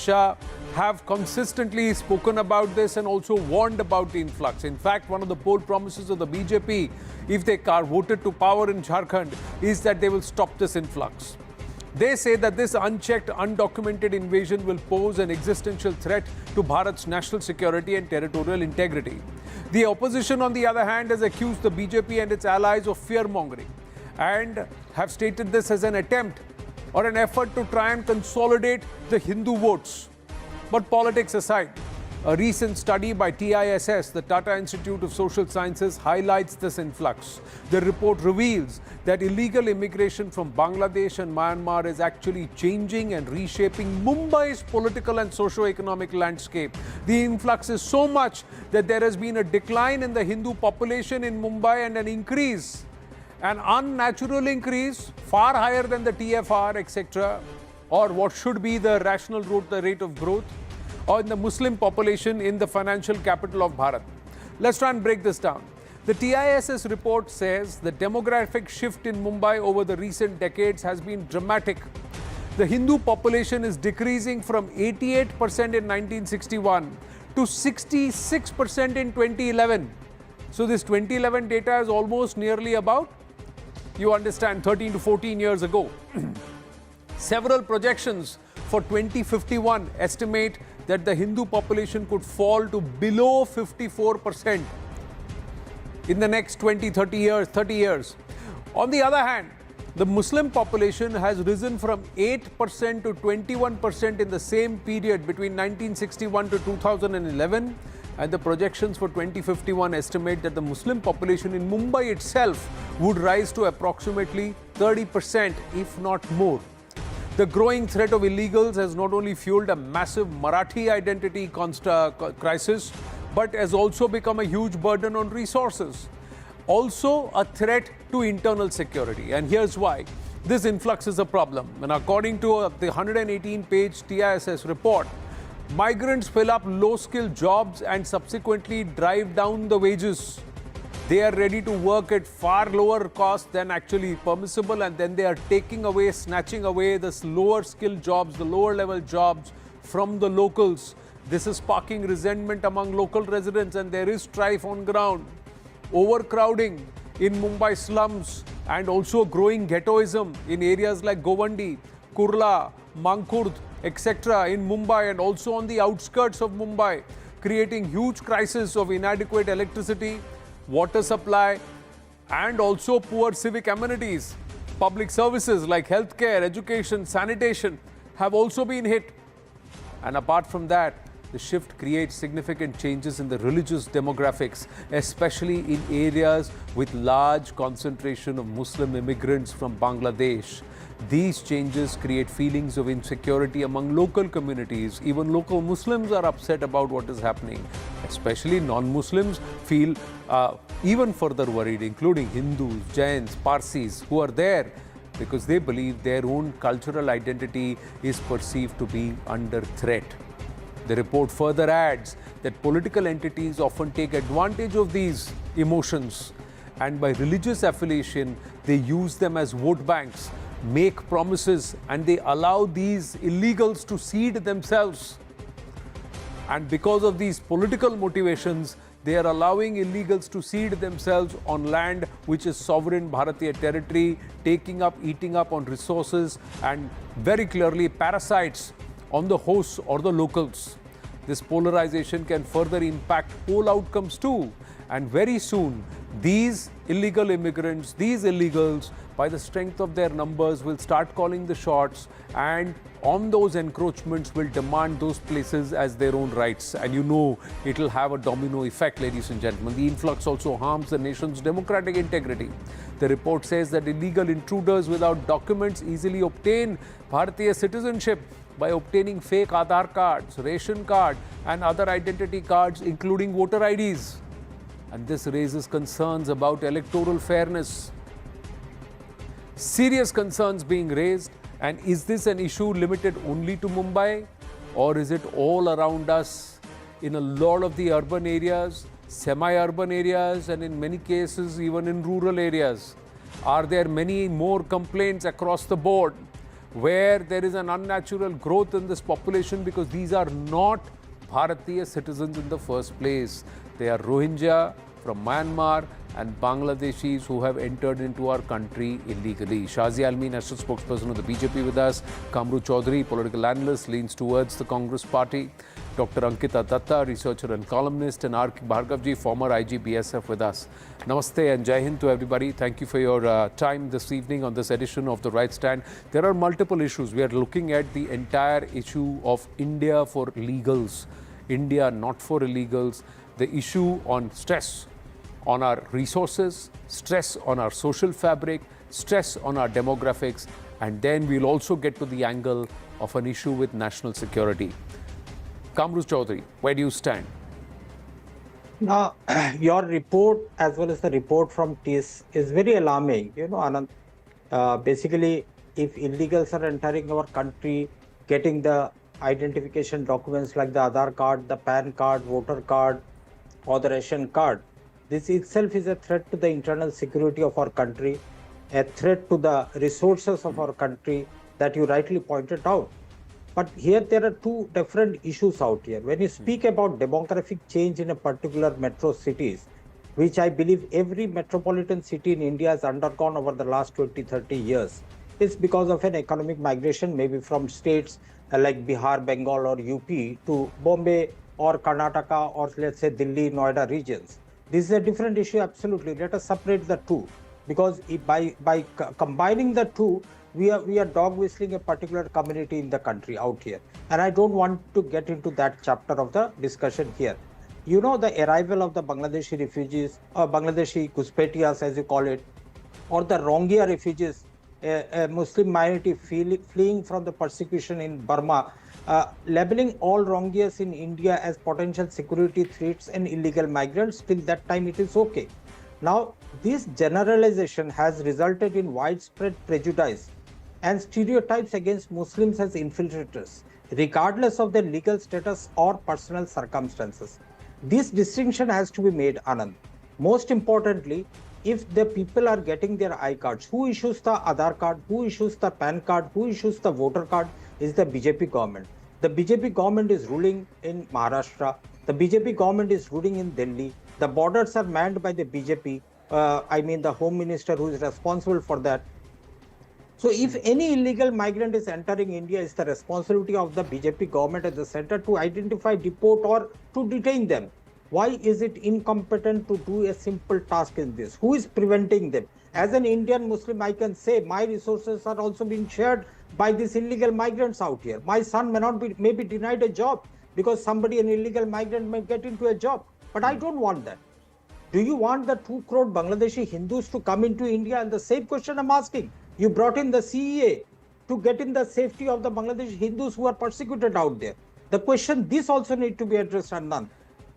Shah have consistently spoken about this and also warned about the influx. In fact, one of the bold promises of the BJP, if they are voted to power in Jharkhand, is that they will stop this influx. They say that this unchecked, undocumented invasion will pose an existential threat to Bharat's national security and territorial integrity. The opposition, on the other hand, has accused the BJP and its allies of fear-mongering and have stated this as an attempt or an effort to try and consolidate the Hindu votes. But politics aside, a recent study by TISS, the Tata Institute of Social Sciences, highlights this influx. The report reveals that illegal immigration from Bangladesh and Myanmar is actually changing and reshaping Mumbai's political and socio-economic landscape. The influx is so much that there has been a decline in the Hindu population in Mumbai and an unnatural increase, far higher than the TFR, etc., or what should be the rational rate of growth, or in the Muslim population in the financial capital of Bharat. Let's try and break this down. The TISS report says the demographic shift in Mumbai over the recent decades has been dramatic. The Hindu population is decreasing from 88% in 1961 to 66% in 2011. So this 2011 data is almost nearly about, you understand, 13 to 14 years ago. Several projections for 2051 estimate that the Hindu population could fall to below 54% in the next 30 years. On the other hand, the Muslim population has risen from 8% to 21% in the same period between 1961 to 2011, and the projections for 2051 estimate that the Muslim population in Mumbai itself would rise to approximately 30%, if not more. The growing threat of illegals has not only fueled a massive Marathi identity crisis, but has also become a huge burden on resources. Also a threat to internal security. And here's why. This influx is a problem. And according to the 118-page TISS report, migrants fill up low-skilled jobs and subsequently drive down the wages. They are ready to work at far lower cost than actually permissible, and then they are snatching away the lower skilled jobs, the lower level jobs from the locals. This is sparking resentment among local residents, and there is strife on ground. Overcrowding in Mumbai slums and also growing ghettoism in areas like Govandi, Kurla, Mankurd, etc. in Mumbai and also on the outskirts of Mumbai, creating huge crisis of inadequate electricity, water supply, and also poor civic amenities. Public services like healthcare, education, sanitation have also been hit. And apart from that, the shift creates significant changes in the religious demographics, especially in areas with large concentration of Muslim immigrants from Bangladesh. These changes create feelings of insecurity among local communities. Even local Muslims are upset about what is happening. Especially non-Muslims feel even further worried, including Hindus, Jains, Parsis, who are there because they believe their own cultural identity is perceived to be under threat. The report further adds that political entities often take advantage of these emotions, and by religious affiliation, they use them as vote banks, make promises, and they allow these illegals to seed themselves. And because of these political motivations, they are allowing illegals to seed themselves on land which is sovereign Bharatiya territory, taking up, eating up on resources and very clearly parasites on the hosts or the locals. This polarization can further impact poll outcomes too. And very soon, these illegal immigrants, these illegals, by the strength of their numbers, will start calling the shots, and on those encroachments will demand those places as their own rights. And you know, it will have a domino effect, ladies and gentlemen. The influx also harms the nation's democratic integrity. The report says that illegal intruders without documents easily obtain Bharatiya citizenship by obtaining fake Aadhaar cards, ration card, and other identity cards, including voter IDs. And this raises concerns about electoral fairness. Serious concerns being raised. And is this an issue limited only to Mumbai, or is it all around us in a lot of the urban areas, semi-urban areas, and in many cases even in rural areas? Are there many more complaints across the board? where there is an unnatural growth in this population because these are not Bharatiya citizens in the first place. They are Rohingya from Myanmar and Bangladeshis who have entered into our country illegally. Shazi Almi, national spokesperson of the BJP with us. Kamru Chaudhary, political analyst, leans towards the Congress party. Dr. Ankita Datta, researcher and columnist, and R.K. Bhargavji, former IG BSF with us. Namaste and Jai Hind to everybody. Thank you for your time this evening on this edition of The Right Stand. There are multiple issues. We are looking at the entire issue of India for legals, India not for illegals, the issue on stress on our resources, stress on our social fabric, stress on our demographics, and then we'll also get to the angle of an issue with national security. Kamru Chaudhary, where do you stand? Now, your report as well as the report from TIS is very alarming. You know, Anand, basically, if illegals are entering our country, getting the identification documents like the Aadhaar card, the PAN card, voter card, or the ration card, this itself is a threat to the internal security of our country, a threat to the resources of our country that you rightly pointed out. But here there are two different issues out here. When you speak about demographic change in a particular metro cities, which I believe every metropolitan city in India has undergone over the last 20-30 years, it's because of an economic migration, maybe from states like Bihar, Bengal or UP to Bombay or Karnataka or let's say Delhi, Noida regions. This is a different issue, absolutely. Let us separate the two, because by combining the two, we are dog whistling a particular community in the country out here. And I don't want to get into that chapter of the discussion here. You know, the arrival of the Bangladeshi refugees, or Bangladeshi Kuspetiyas as you call it, or the Rohingya refugees, a Muslim minority fleeing from the persecution in Burma, labeling all Rohingyas in India as potential security threats and illegal migrants, till that time it is okay. Now, this generalization has resulted in widespread prejudice and stereotypes against Muslims as infiltrators, regardless of their legal status or personal circumstances. This distinction has to be made, Anand. Most importantly, if the people are getting their I cards, who issues the Aadhaar card, who issues the PAN card, who issues the voter card is the BJP government. The BJP government is ruling in Maharashtra. The BJP government is ruling in Delhi. The borders are manned by the BJP. I mean the Home Minister who is responsible for that. So if any illegal migrant is entering India, it's the responsibility of the BJP government at the center to identify, deport or to detain them. Why is it incompetent to do a simple task in this? Who is preventing them? As an Indian Muslim, I can say my resources are also being shared by these illegal migrants out here. My son may be denied a job because somebody, an illegal migrant, may get into a job. But I don't want that. Do you want the 2 crore Bangladeshi Hindus to come into India? And the same question I'm asking. You brought in the CEA to get in the safety of the Bangladeshi Hindus who are persecuted out there. The question, this also need to be addressed, Anand.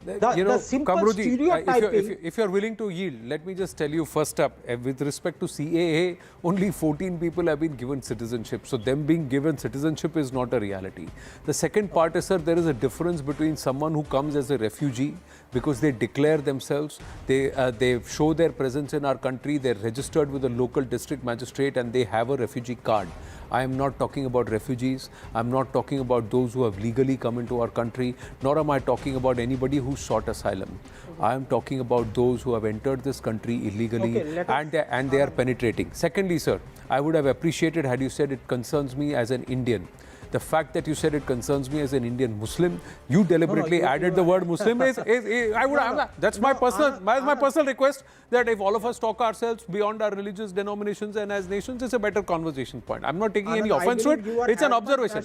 The simple Kamruji, stereotyping. if you're willing to yield, let me just tell you first up, with respect to CAA, only 14 people have been given citizenship. So them being given citizenship is not a reality. The second part is, sir, there is a difference between someone who comes as a refugee because they declare themselves, they show their presence in our country, they're registered with the local district magistrate and they have a refugee card. I am not talking about refugees. I'm not talking about those who have legally come into our country, nor am I talking about anybody who sought asylum. I am talking about those who have entered this country illegally and they are penetrating. Secondly, sir, I would have appreciated had you said it concerns me as an Indian. The fact that you said it concerns me as an Indian Muslim, you deliberately added the word Muslim. That's my personal request, that if all of us talk ourselves beyond our religious denominations and as nations, it's a better conversation point. I'm not taking any offense to it. It's an observation.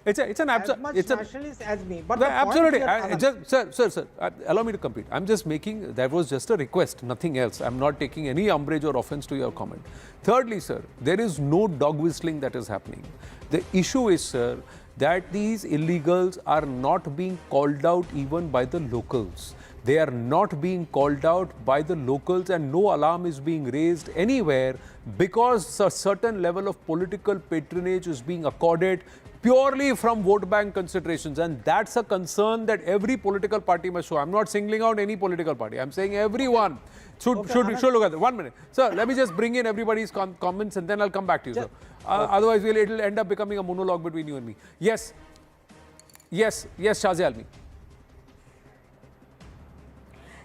It's an nationalist as me. But absolutely. Sir, allow me to complete. I'm just making, that was just a request, nothing else. I'm not taking any umbrage or offense to your comment. Thirdly, sir, there is no dog whistling that is happening. The issue is, sir, that these illegals are not being called out even by the locals. They are not being called out by the locals and no alarm is being raised anywhere because a certain level of political patronage is being accorded purely from vote bank considerations, and that's a concern that every political party must show. I'm not singling out any political party. I'm saying everyone should look at it. 1 minute. Sir, let me just bring in everybody's comments and then I'll come back to you, sir. Otherwise, it'll end up becoming a monologue between you and me. Yes, Shazia Almi.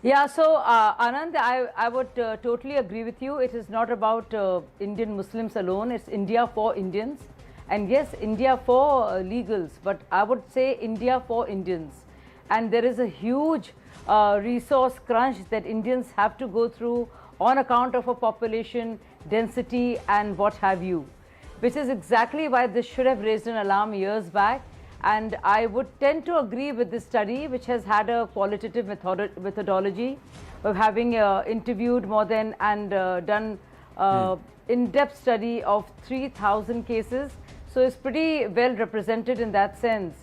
Yeah, so Anand, I would totally agree with you. It is not about Indian Muslims alone. It's India for Indians. And yes, India for legals, but I would say India for Indians. And there is a huge resource crunch that Indians have to go through on account of a population density and what have you, which is exactly why this should have raised an alarm years back. And I would tend to agree with this study, which has had a qualitative methodology of having interviewed more than and done in-depth study of 3,000 cases. So it's pretty well represented in that sense.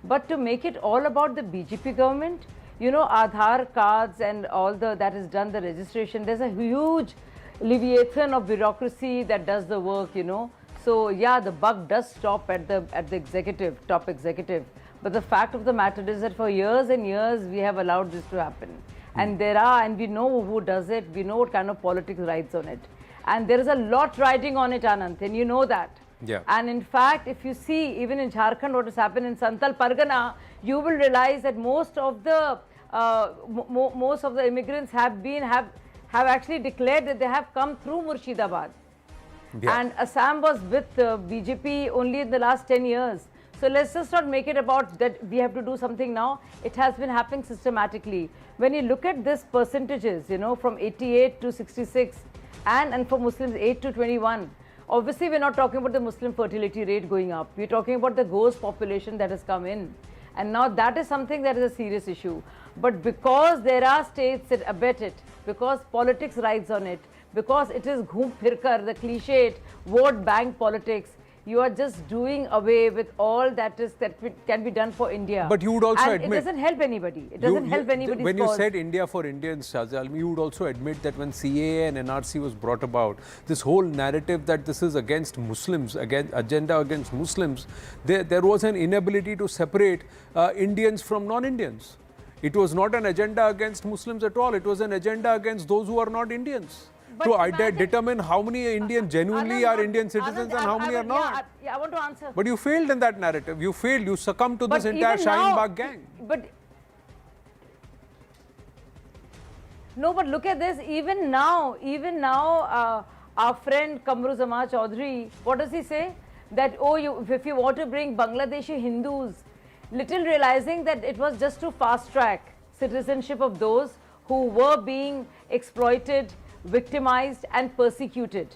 But to make it all about the BJP government, you know, Aadhaar cards and all that is done, the registration, there's a huge leviathan of bureaucracy that does the work, you know. So yeah, the buck does stop at the executive, top executive. But the fact of the matter is that for years and years, we have allowed this to happen. And and we know who does it, we know what kind of politics rides on it. And there is a lot riding on it, Anand, and you know that. Yeah. And in fact, if you see even in Jharkhand what has happened in Santal Pargana, you will realize that most of the immigrants have actually declared that they have come through Murshidabad. Yeah. And Assam was with BJP only in the last 10 years. So let's just not make it about that we have to do something now. It has been happening systematically. When you look at these percentages, you know, from 88 to 66 and for Muslims 8 to 21, obviously we're not talking about the Muslim fertility rate going up. We're talking about the ghost population that has come in. And now that is something that is a serious issue. But because there are states that abet it, because politics rides on it, because it is ghoom phirkar, the cliched vote bank politics, you are just doing away with all that can be done for India. But you would also admit it doesn't help anybody. It doesn't help anybody's When cause. you said India for Indians, Shazia Almi, you would also admit that when CAA and NRC was brought about, this whole narrative that this is against Muslims, agenda against Muslims, there was an inability to separate Indians from non-Indians. It was not an agenda against Muslims at all. It was an agenda against those who are not Indians. But to determine how many Indians genuinely are Indian citizens and how many are not. Yeah, I want to answer. But you failed in that narrative. You failed. You succumbed to this entire Shaheen Bagh gang. But look at this. Even now, our friend Kamruzzaman Chaudhary, what does he say? That, if you want to bring Bangladeshi Hindus, little realizing that it was just to fast track citizenship of those who were being exploited, victimized and persecuted.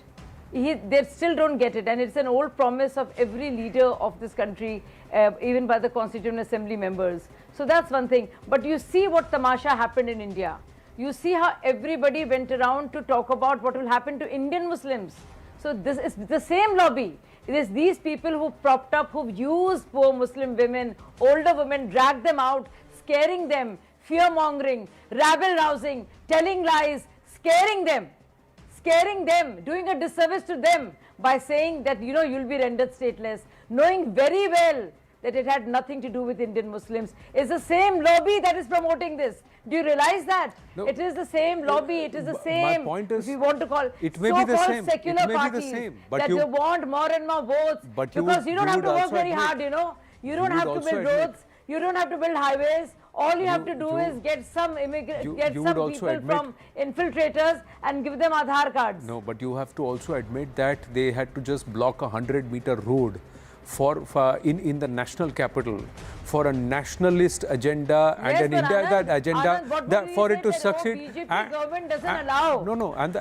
They still don't get it, and it's an old promise of every leader of this country, even by the Constituent Assembly members. So that's one thing. But you see what tamasha happened in India. You see how everybody went around to talk about what will happen to Indian Muslims. So this is the same lobby. It is these people who propped up, who've used poor Muslim women, older women, dragged them out, scaring them, fear-mongering, rabble-rousing, telling lies, scaring them, doing a disservice to them by saying that, you know, you'll be rendered stateless, knowing very well that it had nothing to do with Indian Muslims. It's the same lobby that is promoting this. Do you realize that? No. It is the same lobby, it is the same, my point is, if you want to call it may be the same. secular It may parties be the same, but that you they want more and more votes, but because you don't have to work very admit, hard, you know. You don't have to also build admit, roads, you don't have to build highways. All you have to do is get some people from infiltrators and give them Aadhaar cards. No, but you have to also admit that they had to just block a 100-meter road in the national capital for a nationalist agenda, Yes, and an Anand, agenda for it to succeed. BJP government doesn't allow. No, and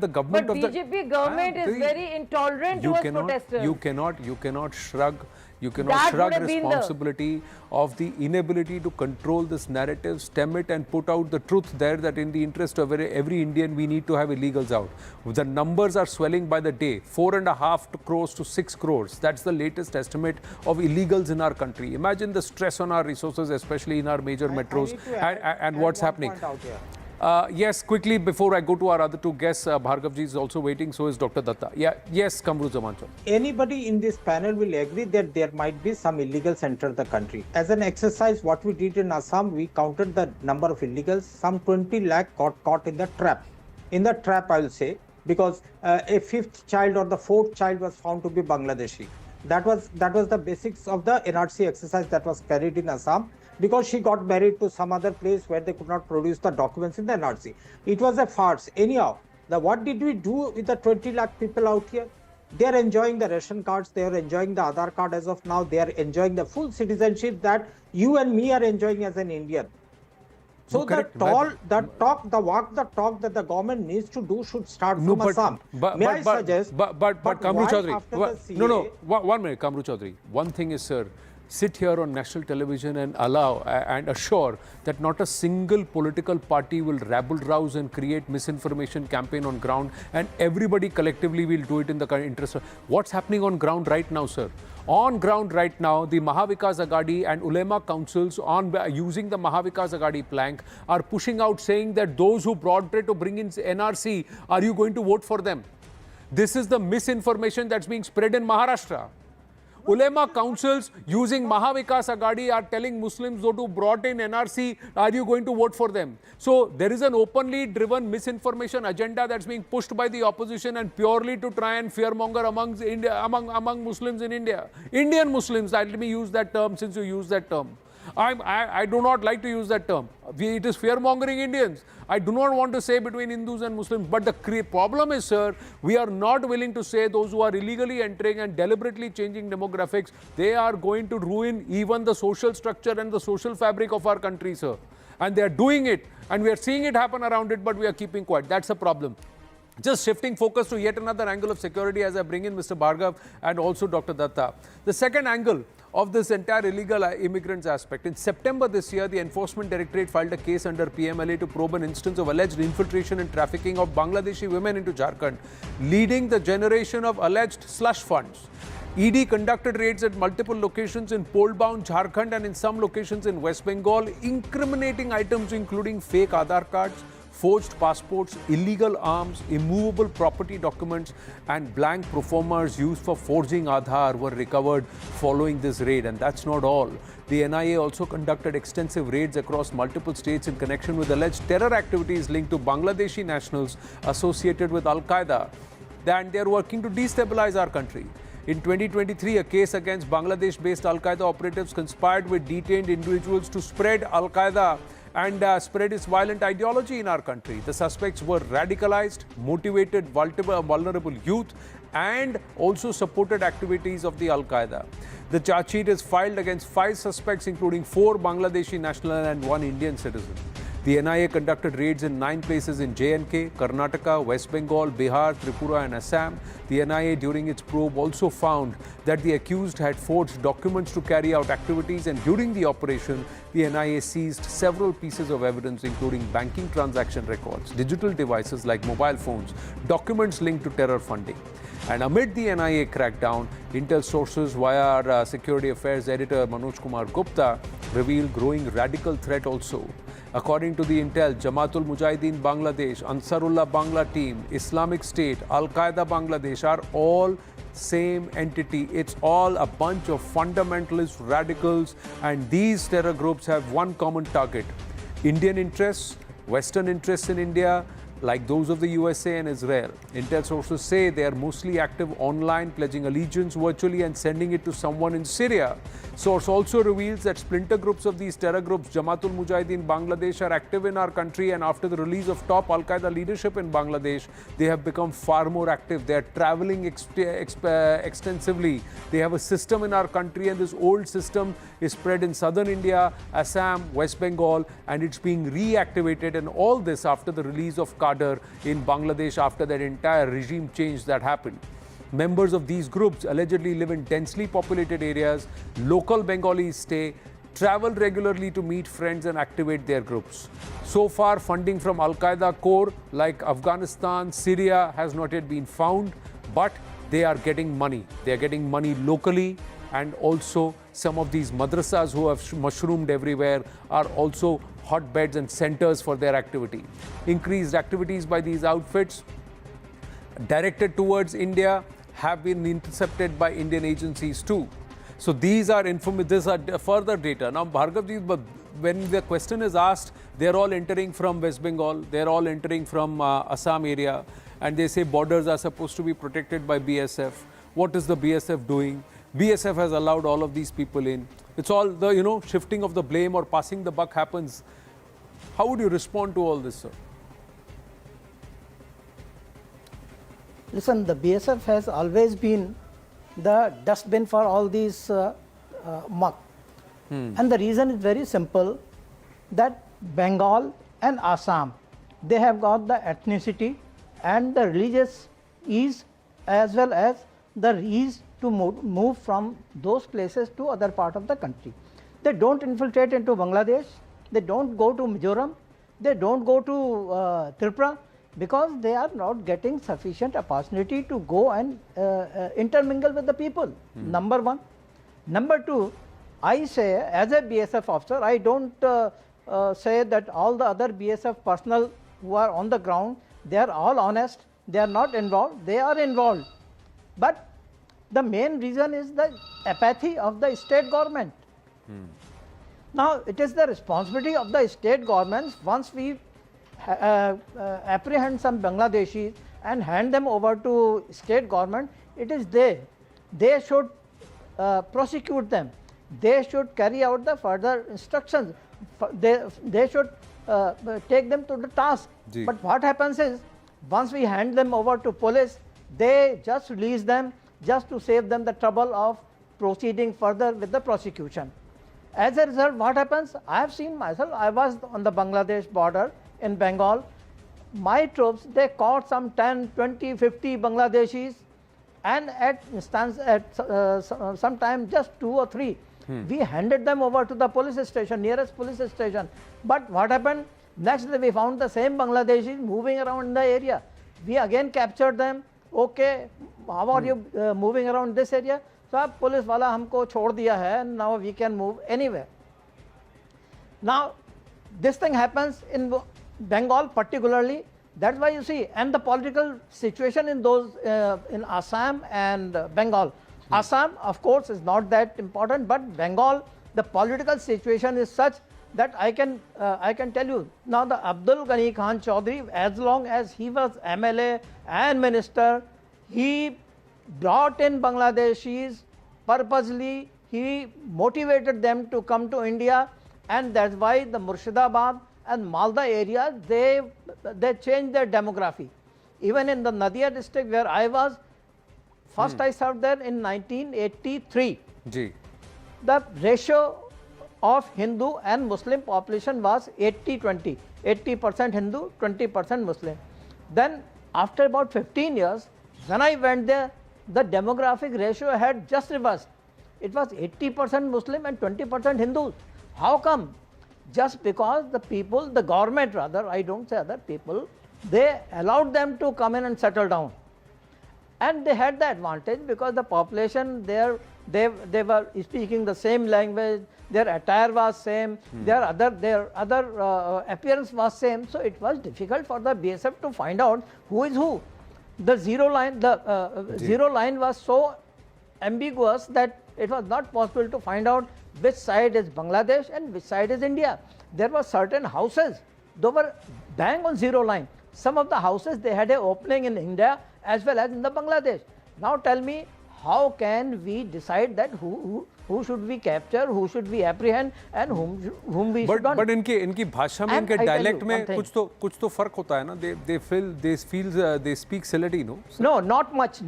the government But of the BJP government is very intolerant towards protesters. You cannot shrug. You That cannot shrug would have been responsibility of the inability to control this narrative, stem it and put out the truth there that in the interest of every Indian, we need to have illegals out. The numbers are swelling by the day, 4.5 crores to 6 crores. That's the latest estimate of illegals in our country. Imagine the stress on our resources, especially in our major metros, and what's happening. Yes, quickly before I go to our other two guests, Bhargavji is also waiting, so is Dr. Datta. Yeah, yes, Kamruzaman. Anybody in this panel will agree that there might be some illegals enter the country. As an exercise, what we did in Assam, we counted the number of illegals. Some 20 lakh got caught in the trap. In the trap, I will say, because a fifth child or the fourth child was found to be Bangladeshi. That was the basics of the NRC exercise that was carried in Assam, because she got married to some other place where they could not produce the documents in the NRC. It was a farce. Anyhow, what did we do with the 20 lakh people out here? They are enjoying the ration cards, they are enjoying the Aadhaar card as of now, they are enjoying the full citizenship that you and me are enjoying as an Indian. So No, the correct. talk that the government needs to do should start from Assam. May I suggest? But Kamru why Chaudhary, after the CA, no, 1 minute, Kamru Chaudhary. One thing is, sir, sit here on national television and allow and assure that not a single political party will rabble-rouse and create misinformation campaign on ground, and everybody collectively will do it in the interest of what's happening on ground right now, sir. On ground right now, the Mahavikas Aghadi and Ulema councils using the Mahavikas Aghadi plank are pushing out saying that those who brought it to bring in NRC, are you going to vote for them? This is the misinformation that's being spread in Maharashtra. Ulema councils using Mahavikas Aghadi are telling Muslims those who brought in NRC, are you going to vote for them? So there is an openly driven misinformation agenda that's being pushed by the opposition, and purely to try and fearmonger among Muslims in India. Indian Muslims, let me use that term since you use that term. I do not like to use that term. It is fear-mongering Indians. I do not want to say between Hindus and Muslims. But the problem is, sir, we are not willing to say those who are illegally entering and deliberately changing demographics, they are going to ruin even the social structure and the social fabric of our country, sir. And they are doing it. And we are seeing it happen around it, but we are keeping quiet. That's a problem. Just shifting focus to yet another angle of security as I bring in Mr. Bhargav and also Dr. Datta. The second angle of this entire illegal immigrants aspect. In September this year, the Enforcement Directorate filed a case under PMLA to probe an instance of alleged infiltration and trafficking of Bangladeshi women into Jharkhand, leading the generation of alleged slush funds. ED conducted raids at multiple locations in pole-bound Jharkhand and in some locations in West Bengal, incriminating items including fake Aadhaar cards, forged passports, illegal arms, immovable property documents, and blank proformas used for forging Aadhaar were recovered following this raid. And that's not all. The NIA also conducted extensive raids across multiple states in connection with alleged terror activities linked to Bangladeshi nationals associated with Al-Qaeda. And they are working to destabilize our country. In 2023, a case against Bangladesh-based Al-Qaeda operatives conspired with detained individuals to spread Al-Qaeda and spread its violent ideology in our country. The suspects were radicalized, motivated vulnerable youth, and also supported activities of the Al-Qaeda. The charge sheet is filed against 5 suspects, including 4 Bangladeshi nationals and 1 Indian citizen. The NIA conducted raids in 9 places in J&K, Karnataka, West Bengal, Bihar, Tripura and Assam. The NIA during its probe also found that the accused had forged documents to carry out activities, and during the operation, the NIA seized several pieces of evidence including banking transaction records, digital devices like mobile phones, documents linked to terror funding. And amid the NIA crackdown, intel sources via our Security Affairs editor Manoj Kumar Gupta revealed growing radical threat also. According to the intel, Jamaatul Mujahideen Bangladesh, Ansarullah Bangla team, Islamic State, Al-Qaeda Bangladesh are all same entity. It's all a bunch of fundamentalist radicals, and these terror groups have one common target: Indian interests, Western interests in India, like those of the USA and Israel. Intel sources say they are mostly active online, pledging allegiance virtually and sending it to someone in Syria. Source also reveals that splinter groups of these terror groups, Jamaatul Mujahideen Bangladesh, are active in our country, and after the release of top Al-Qaeda leadership in Bangladesh, they have become far more active. They are traveling extensively. They have a system in our country, and this old system is spread in southern India, Assam, West Bengal, and it's being reactivated, and all this after the release of in Bangladesh after that entire regime change that happened. Members of these groups allegedly live in densely populated areas. Local Bengalis stay, travel regularly to meet friends and activate their groups. So far, funding from Al-Qaeda core like Afghanistan, Syria has not yet been found, but they are getting money. They are getting money locally and also some of these madrasas who have mushroomed everywhere are also hotbeds and centers for their activity. Increased activities by these outfits directed towards India have been intercepted by Indian agencies too. So these are further data. Now, Bhargavji, but when the question is asked, they're all entering from West Bengal, they're all entering from Assam area, and they say borders are supposed to be protected by BSF. What is the BSF doing? BSF has allowed all of these people in. It's all the, shifting of the blame or passing the buck happens. How would you respond to all this, sir? Listen, the BSF has always been the dustbin for all these muck. And the reason is very simple, that Bengal and Assam, they have got the ethnicity and the religious ease as well as the ease to move from those places to other part of the country. They don't infiltrate into Bangladesh, they don't go to Mizoram, they don't go to Tripura, because they are not getting sufficient opportunity to go and intermingle with the people, number one. Number two, I say as a BSF officer, I don't say that all the other BSF personnel who are on the ground, they are all honest, they are not involved, they are involved. But the main reason is the apathy of the state government. Now, it is the responsibility of the state governments, once we apprehend some Bangladeshis and hand them over to state government, it is they should prosecute them, they should carry out the further instructions, they should take them to the task. But what happens is, once we hand them over to police, they just release them just to save them the trouble of proceeding further with the prosecution. As a result, what happens? I have seen myself, I was on the Bangladesh border in Bengal. My troops, they caught some 10, 20, 50 Bangladeshis, and at some time just 2 or 3. We handed them over to the police station, nearest police station. But what happened? Next day we found the same Bangladeshis moving around in the area. We again captured them. Okay, how are you moving around this area? So, police wala humko chhod diya hai, and now we can move anywhere. Now, this thing happens in Bengal particularly. That's why you see, and the political situation in those in Assam and Bengal. Assam, of course, is not that important, but Bengal, the political situation is such that I can tell you. Now, the Abdul Ghani Khan Chaudhary, as long as he was MLA and minister, he brought in Bangladeshis purposely. He motivated them to come to India, and that's why the Murshidabad and Malda areas, they changed their demography. Even in the Nadia district where I was, first I served there in 1983. The ratio of Hindu and Muslim population was 80-20, 80% Hindu, 20% Muslim. Then after about 15 years, when I went there, the demographic ratio had just reversed. It was 80% Muslim and 20% Hindus. How come? Just because the people, the government rather, I don't say other people, they allowed them to come in and settle down. And they had the advantage because the population there, they were speaking the same language, their attire was same, their other appearance was same. So it was difficult for the BSF to find out who is who. The zero line was so ambiguous that it was not possible to find out which side is Bangladesh and which side is India. There were certain houses, they were bang on zero line. Some of the houses, they had an opening in India as well as in the Bangladesh. Now tell me, how can we decide that who should we capture, who should we apprehend, and whom we should not? But इनकी भाषा में, इनके dialect में कुछ तो फर्क होता है ना? They speak Sylheti, no? No, not much.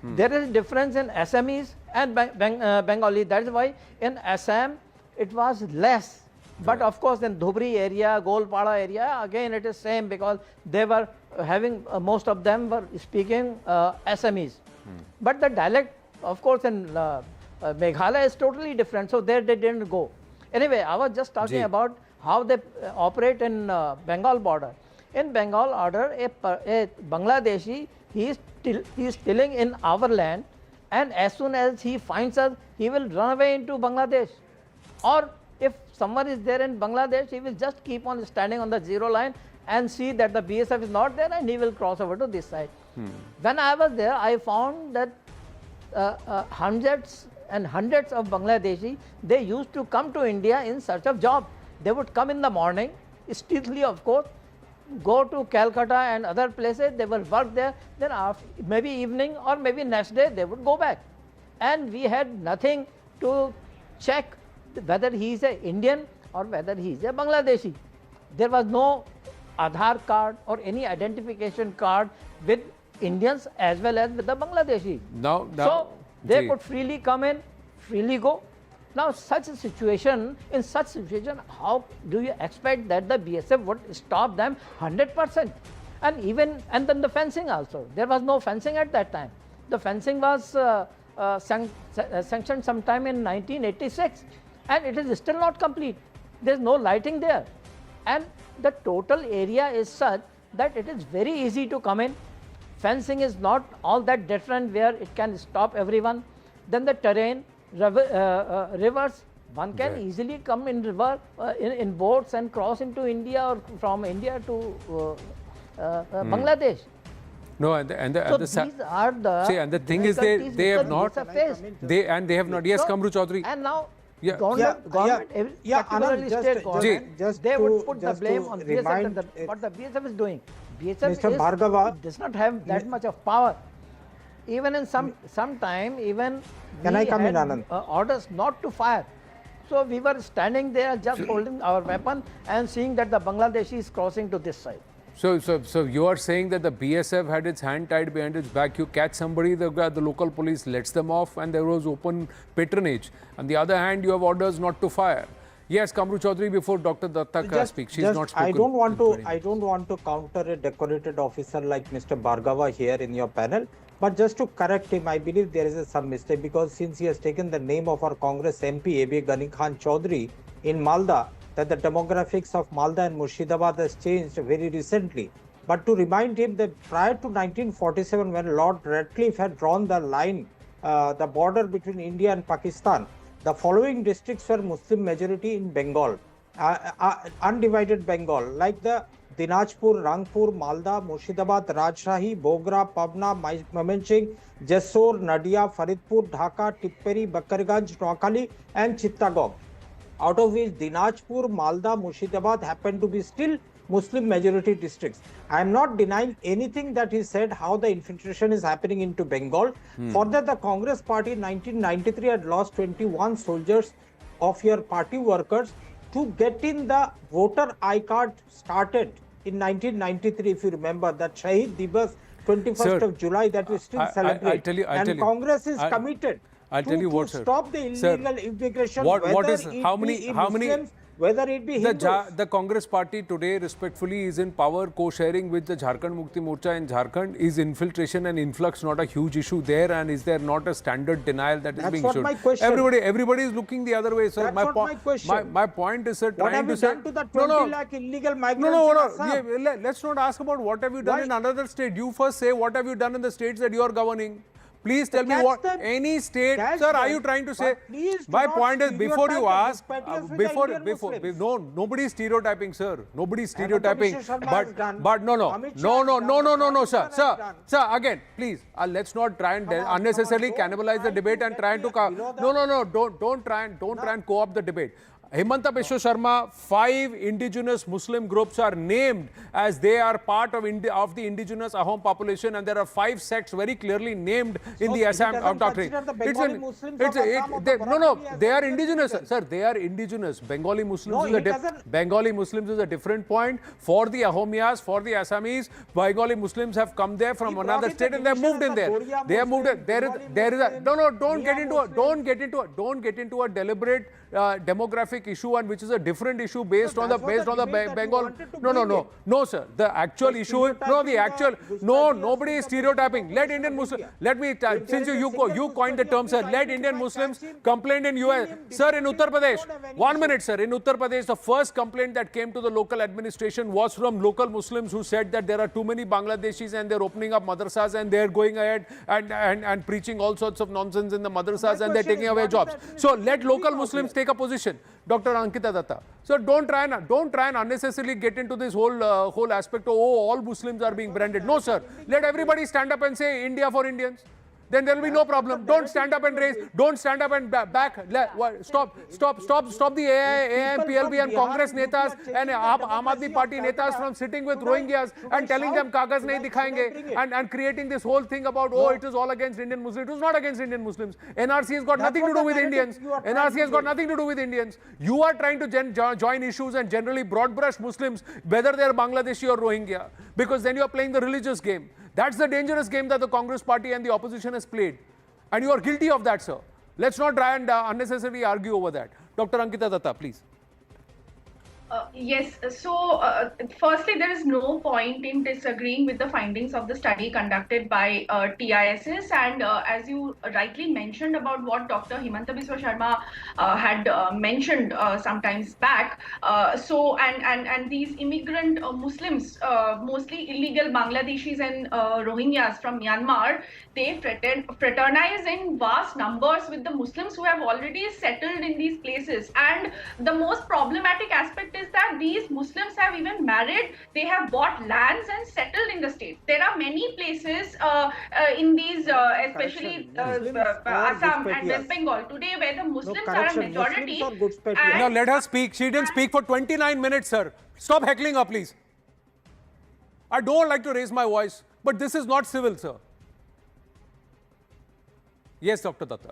There is a difference in Assamese and Bengali. That is why in Assam it was less. But of course in Dhubri area, Golpada area, again it is same because they were having, most of them were speaking Assamese. But the dialect, of course, in Meghalaya is totally different. So there they didn't go. Anyway, I was just talking about how they operate in Bengal border. In Bengal border, a Bangladeshi, he is stealing in our land, and as soon as he finds us, he will run away into Bangladesh. Or if someone is there in Bangladesh, he will just keep on standing on the zero line and see that the BSF is not there, and he will cross over to this side. When I was there, I found that hundreds and hundreds of Bangladeshi, they used to come to India in search of job. They would come in the morning, stealthily of course, go to Calcutta and other places, they will work there, then after, maybe evening or maybe next day they would go back. And we had nothing to check whether he is an Indian or whether he is a Bangladeshi. There was no Aadhaar card or any identification card with Indians as well as with the Bangladeshi. So they could freely come in, freely go. Now such a situation, in such situation, how do you expect that the BSF would stop them 100%? And then the fencing also. There was no fencing at that time. The fencing was sanctioned sometime in 1986, and it is still not complete. There is no lighting there. And the total area is such that it is very easy to come in. Fencing is not all that different where it can stop everyone. Then the terrain, rivers, one can easily come in river in boats and cross into India or from India to Bangladesh. No, and these are the see, and the thing is they have not they have not. Yes, Kamru Chaudhary. And now Yeah. Government, particularly Anand, state government, they would put the blame on BSF, what the BSF is doing. BSF does not have that much of power. Even in some time, even Can I come in, Anand? Orders not to fire. So we were standing there just holding our weapon and seeing that the Bangladeshi is crossing to this side. So you are saying that the BSF had its hand tied behind its back. You catch somebody, the local police lets them off, and there was open patronage. On the other hand, you have orders not to fire. Yes, Kamru Chaudhary, before Dr. Datta speaks, she's not spoken. I don't want to counter a decorated officer like Mr. Bhargava here in your panel, but just to correct him, I believe there is some mistake, because since he has taken the name of our Congress MP A.B. Ghani Khan Chaudhary in Malda, that the demographics of Malda and Murshidabad has changed very recently. But to remind him that prior to 1947, when Lord Radcliffe had drawn the line, the border between India and Pakistan, the following districts were Muslim majority in Bengal, undivided Bengal, like the Dinajpur, Rangpur, Malda, Murshidabad, Rajshahi, Bogra, Pabna, Maimanching, Jessore, Nadia, Faridpur, Dhaka, Tipperi, Bakkarganj, Noakhali and Chittagong. Out of which Dinajpur, Malda, Murshidabad happen to be still Muslim majority districts. I am not denying anything that he said, how the infiltration is happening into Bengal. Further, the Congress party in 1993 had lost 21 soldiers of your party workers to get in the voter I-card started in 1993, if you remember, that Shahid Divas, 21st of July, that we still celebrate. And Congress is committed to stop the illegal immigration, whether it be Hindus. The Congress party today respectfully is in power, co-sharing with the Jharkhand Mukti Morcha in Jharkhand. Is infiltration and influx not a huge issue there, and is there not a standard denial that is being shown? My question. Everybody is looking the other way, sir. That's not my question. My point is, sir, What have you done to the 20 lakh illegal migrants in Assam? Let's not ask about what have you done in another state. You first say what have you done in the states that you are governing. Please tell me what any state, sir. Are you trying to say? My point is, before you ask, nobody is stereotyping, sir. Nobody is stereotyping. But no, sir. Again, please, let's not try and unnecessarily cannibalize the debate and try to. Don't try and co-opt the debate. Himanta Biswa Sharma, 5 indigenous Muslim groups are named as they are part of the indigenous Ahom population, and there are 5 sects very clearly named in the Assam doctrine. They are indigenous, sir. They are indigenous. Bengali Muslims is a different point. For the Ahomiyas, for the Assamese, Bengali Muslims have come there from another state and they have moved in there. They have moved. Don't get into a deliberate demographic issue and which is a different issue based on the Bengal. No, No, sir. The actual issue is nobody is stereotyping. Let Indian Muslims. Let me tell. Since you coined the term, sir. Let Indian Muslims complain in US. Sir, in Uttar Pradesh. 1 minute, sir. In Uttar Pradesh, the first complaint that came to the local administration was from local Muslims who said that there are too many Bangladeshis and they're opening up madrasas and they're going ahead and preaching all sorts of nonsense in the madrasas and they're taking away jobs. So let local Muslims take a position. Dr. Ankita Datta. So don't try and unnecessarily get into this whole aspect of, all Muslims are being branded. No, sir. Let everybody stand up and say India for Indians. Then there will be no problem. Don't stand up and raise. Don't stand up and back. Stop the AI, PLB and Congress netas and Aam Aadmi Party netas from sitting with Rohingyas and telling them kagaz nahi dikhayenge and creating this whole thing about, it is all against Indian Muslims. It was not against Indian Muslims. NRC has got nothing to do with Indians. NRC has got nothing to do with Indians. You are trying to join issues and generally broad brush Muslims, whether they are Bangladeshi or Rohingya, because then you are playing the religious game. That's the dangerous game that the Congress party and the opposition has played. And you are guilty of that, sir. Let's not try and unnecessarily argue over that. Dr. Ankita Datta, please. Yes, so firstly, there is no point in disagreeing with the findings of the study conducted by TISS, and as you rightly mentioned about what Dr. Himanta Biswa Sharma had mentioned sometimes back, and these immigrant Muslims, mostly illegal Bangladeshis and Rohingyas from Myanmar, they fraternize in vast numbers with the Muslims who have already settled in these places. And the most problematic aspect is that these Muslims have even married, they have bought lands and settled in the state. There are many places in these, especially Assam and West Bengal today, where the Muslims are a majority. Now let her speak. She didn't speak for 29 minutes, sir. Stop heckling her, please. I don't like to raise my voice, but this is not civil, sir. Yes, Dr. Datta.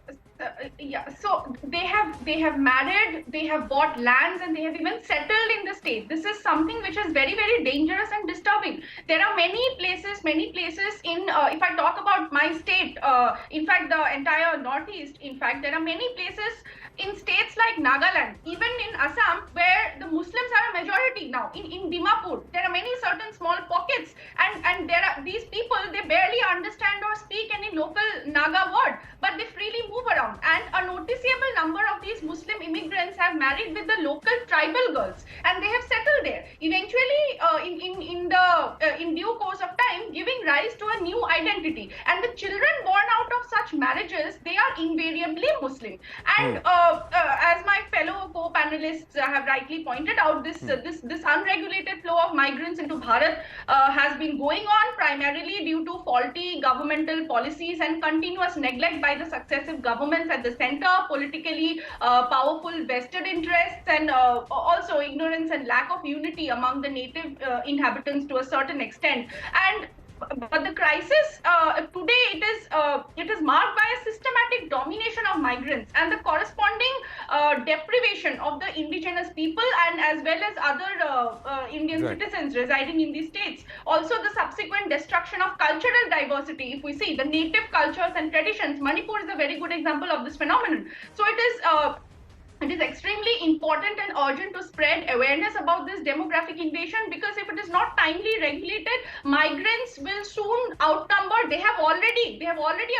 Yeah, so they have married, they have bought lands, and they have even settled in the state. This is something which is very, very dangerous and disturbing. There are many places in, if I talk about my state, in fact, the entire Northeast, in fact, there are many places in states like Nagaland, even in Assam, where the Muslims are a majority now. In Dimapur, there are many certain small pockets, and there are these people, they barely understand or speak any local Naga word, but they freely move around. And a noticeable number of these Muslim immigrants have married with the local tribal girls, and they have settled there. Eventually, in due course of time, giving rise to a new identity. And the children born out of such marriages, they are invariably Muslim. And as my fellow co-panelists have rightly pointed out, this unregulated flow of migrants into Bharat has been going on primarily due to faulty governmental policies and continuous neglect by the successive governments at the center, politically powerful vested interests, and also ignorance and lack of unity among the native inhabitants to a certain extent. But the crisis today, it is marked by a systematic domination of migrants and the corresponding deprivation of the indigenous people and as well as other Indian citizens residing in these states. Also, the subsequent destruction of cultural diversity. If we see the native cultures and traditions, Manipur is a very good example of this phenomenon. So it is extremely important and urgent to spread awareness about this demographic invasion, because if it is not timely regulated, migrants will soon outnumber. They have already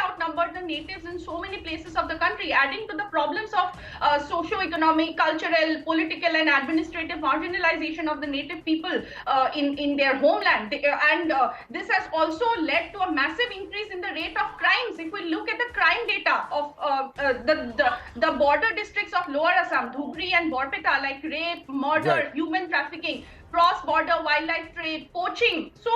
outnumbered the natives in so many places of the country, adding to the problems of socio-economic, cultural, political, and administrative marginalization of the native people in their homeland. This has also led to a massive increase in the rate of crimes. If we look at the crime data of the border districts of Lower Assam, Dhugri and Borpeta, like rape, murder, human trafficking, cross-border wildlife trade, poaching. So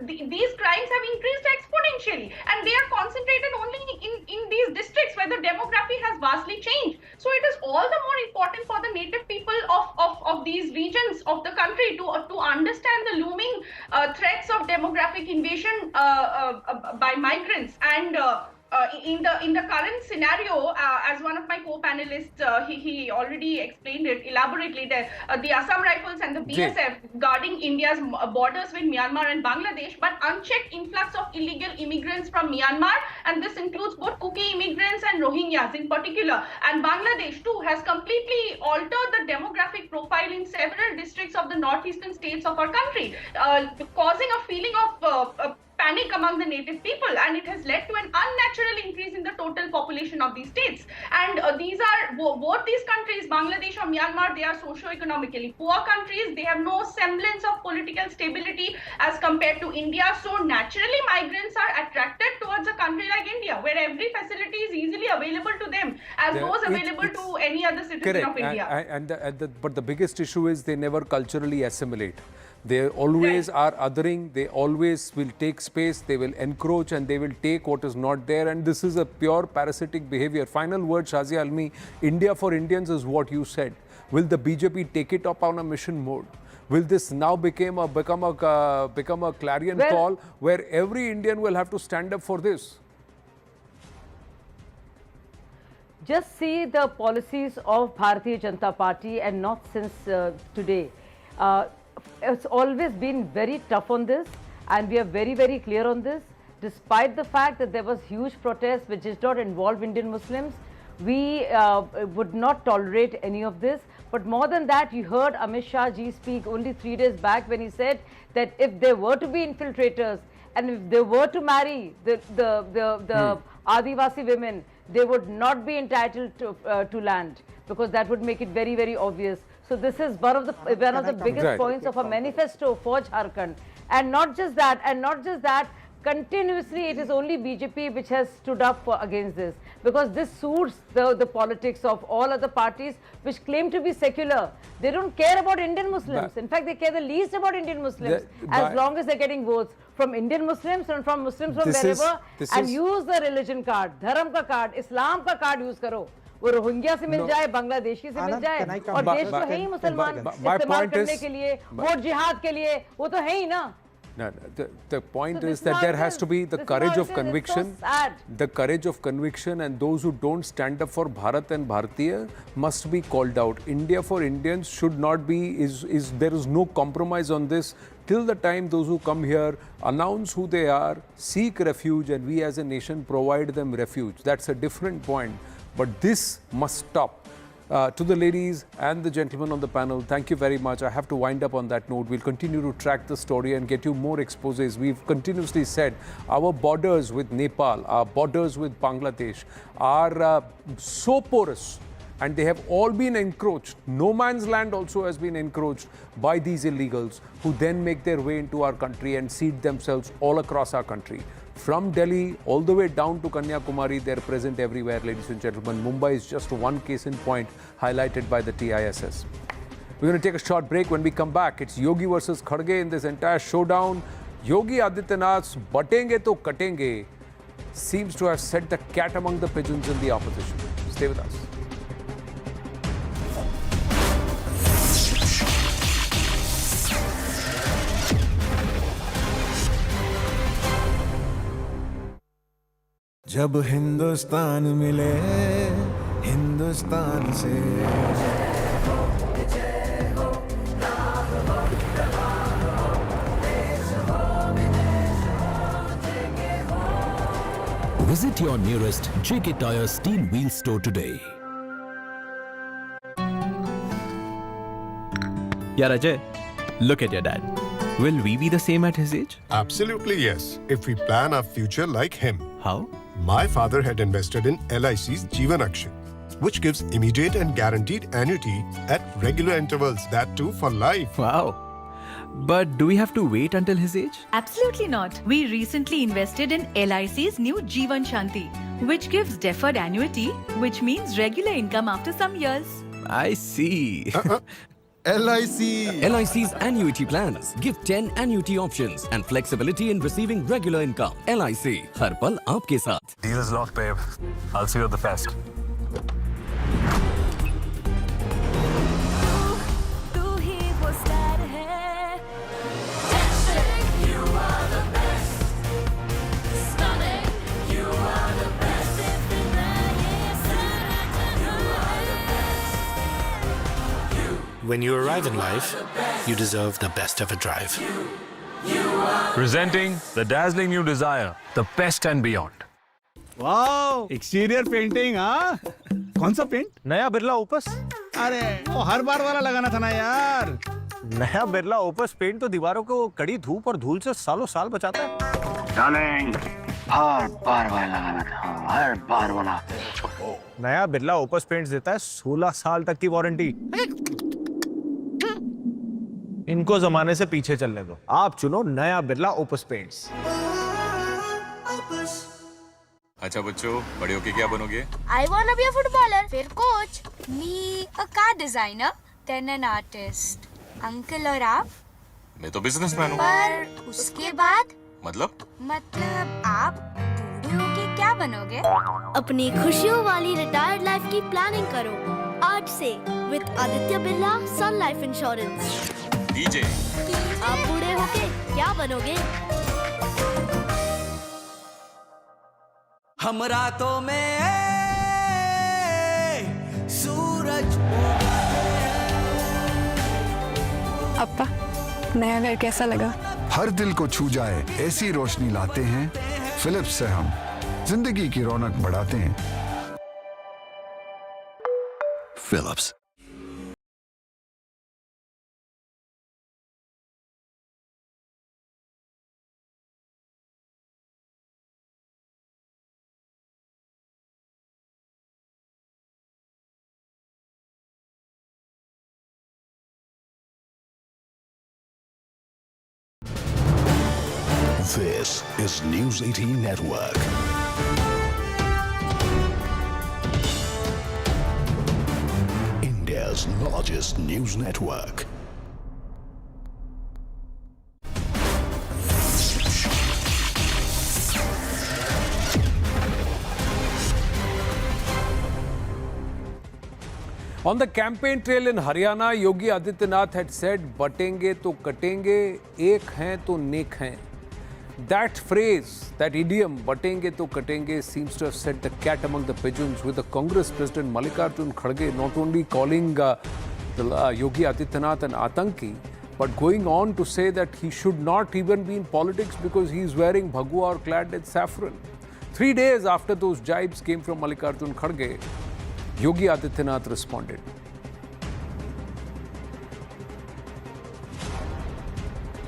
these crimes have increased exponentially, and they are concentrated only in these districts where the demography has vastly changed. So it is all the more important for the native people of these regions of the country to understand the looming threats of demographic invasion by migrants. And in the current scenario, as one of my co-panelists, he already explained it elaborately. The Assam Rifles and the BSF guarding India's borders with Myanmar and Bangladesh, but unchecked influx of illegal immigrants from Myanmar, and this includes both Kuki immigrants and Rohingyas in particular. And Bangladesh too has completely altered the demographic profile in several districts of the northeastern states of our country, causing a feeling of panic among the native people, and it has led to an unnatural increase in the total population of these states. And these are both these countries, Bangladesh or Myanmar, they are socio-economically poor countries. They have no semblance of political stability as compared to India. So naturally, migrants are attracted towards a country like India, where every facility is easily available to them as those available to any other citizen of India. But the biggest issue is they never culturally assimilate. They always are othering, they always will take space, they will encroach and they will take what is not there, and this is a pure parasitic behavior. Final word, Shazia Almi, India for Indians is what you said. Will the BJP take it up on a mission mode? Will this now become a clarion call where every Indian will have to stand up for this? Just see the policies of Bharatiya Janata Party, and not since today. It's always been very tough on this, and we are very, very clear on this. Despite the fact that there was huge protest which did not involve Indian Muslims, we would not tolerate any of this. But more than that, you heard Amit Shah ji speak only 3 days back when he said that if there were to be infiltrators and if they were to marry the Adivasi women, they would not be entitled to land, because that would make it very, very obvious. So this is one of the biggest points of a manifesto for Jharkhand. And not just that, continuously it is only BJP which has stood up against this, because this suits the politics of all other parties which claim to be secular. They don't care about Indian Muslims. In fact, they care the least about Indian Muslims, as long as they're getting votes from Indian Muslims and from Muslims from wherever, and use the religion card, dharam ka card, Islam ka card use karo. वो Rohingya से मिल जाए, बांग्लादेशी से मिल जाए, और देश तो है ही मुसलमान इस्तेमाल करने के लिए, वोट जिहाद के लिए, वो तो है ही ना. No, the point is that there has to be the courage of conviction. The courage of conviction, and those who don't stand up for Bharat and Bharatiya must be called out. India for Indians should not be, there is no compromise on this till the time those who come here announce who they are, seek refuge, and we as a nation provide them refuge. That's a different point. But this must stop. To the ladies and the gentlemen on the panel, thank you very much. I have to wind up on that note. We'll continue to track the story and get you more exposés. We've continuously said our borders with Nepal, our borders with Bangladesh are so porous, and they have all been encroached. No man's land also has been encroached by these illegals, who then make their way into our country and seed themselves all across our country. From Delhi all the way down to Kanyakumari, they're present everywhere, ladies and gentlemen. Mumbai is just one case in point highlighted by the TISS. We're going to take a short break. When we come back, it's Yogi versus Kharge in this entire showdown. Yogi Adityanath's "Batenge to Katenge" seems to have set the cat among the pigeons in the opposition. Stay with us. जब हिंदुस्तान मिले हिंदुस्तान से Visit your nearest JK Tyre Steel Wheel store today. Yeah, Ajay, look at your dad. Will we be the same at his age? Absolutely yes, if we plan our future like him. How? My father had invested in LIC's Jeevan Akshay, which gives immediate and guaranteed annuity at regular intervals, that too for life. Wow. But do we have to wait until his age? Absolutely not. We recently invested in LIC's new Jeevan Shanti, which gives deferred annuity, which means regular income after some years. I see. LIC. LIC's annuity plans give 10 annuity options and flexibility in receiving regular income. LIC, हर पल आपके साथ. Deal is locked, babe. I'll see you at the fest. You are the best. Stunning, you are the best. When you arrive in life, you deserve the best of a drive. Presenting the dazzling new Desire, the best and beyond. Wow, exterior painting हाँ? कौन सा paint? नया Birla opus. अरे वो हर बार वाला लगाना था ना यार। नया बिरला ओपस पेंट तो दीवारों को कड़ी धूप और धूल से सालों साल बचाता है। डार्लिंग, हर बार वाला लगाना था, हर बार वाला। नया बिरला ओपस पेंट देता है 16 साल तक की वारंटी। इनको जमाने से पीछे चलने दो। आप चुनो नया बिरला ओपस पेंट्स। अच्छा बच्चों, बड़े होके क्या बनोगे? I wanna be a footballer, फिर coach, me a car designer, then an artist. Uncle और आप? मैं तो बिजनेसमैन हूँ। पर उसके बाद? मतलब आप बूढ़े होके क्या बनोगे? अपनी खुशियों वाली रिटायर्ड लाइफ की प्लानिंग करो आज से with Aditya Birla Sun Life Insurance. DJ, आप बूढ़े होके क्या बनोगे? हम रातों में सूरज। अप्पा, नया घर कैसा लगा? हर दिल को छू जाए ऐसी रोशनी लाते हैं फिलिप्स से। हम जिंदगी की रौनक बढ़ाते हैं। Philips. This is News 18 Network. India's largest news network. On the campaign trail in Haryana, Yogi Adityanath had said, "बटेंगे तो कटेंगे, एक हैं तो नेक हैं." That phrase, that idiom, "बटेंगे तो कटेंगे," seems to have set the cat among the pigeons, with the Congress President Mallikarjun Kharge not only calling Yogi Adityanath an Atanki, but going on to say that he should not even be in politics because he is wearing bhagwa or clad in saffron. 3 days after those jibes came from Mallikarjun Kharge, Yogi Adityanath responded.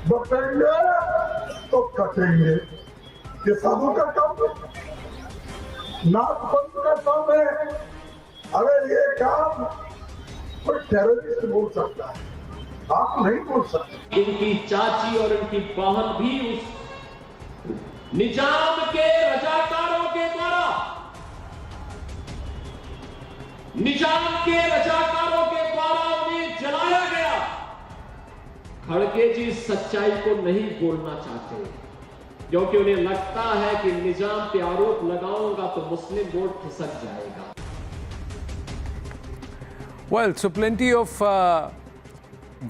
बटेंगे तो कटेंगे, ये साधु का काम है, नाथपंथ का काम है। अगर ये काम कोई टेररिस्ट बोल सकता है, आप नहीं बोल सकते। इनकी चाची और इनकी बहन भी उस निजाम के रजाकारों के द्वारा उन्हें जलाया गया। खड़गे जी सच्चाई को नहीं बोलना चाहते, क्योंकि उन्हें लगता है कि निजाम पे आरोप लगाऊंगा तो मुस्लिम वोट खिसक जाएगा। Well, so plenty of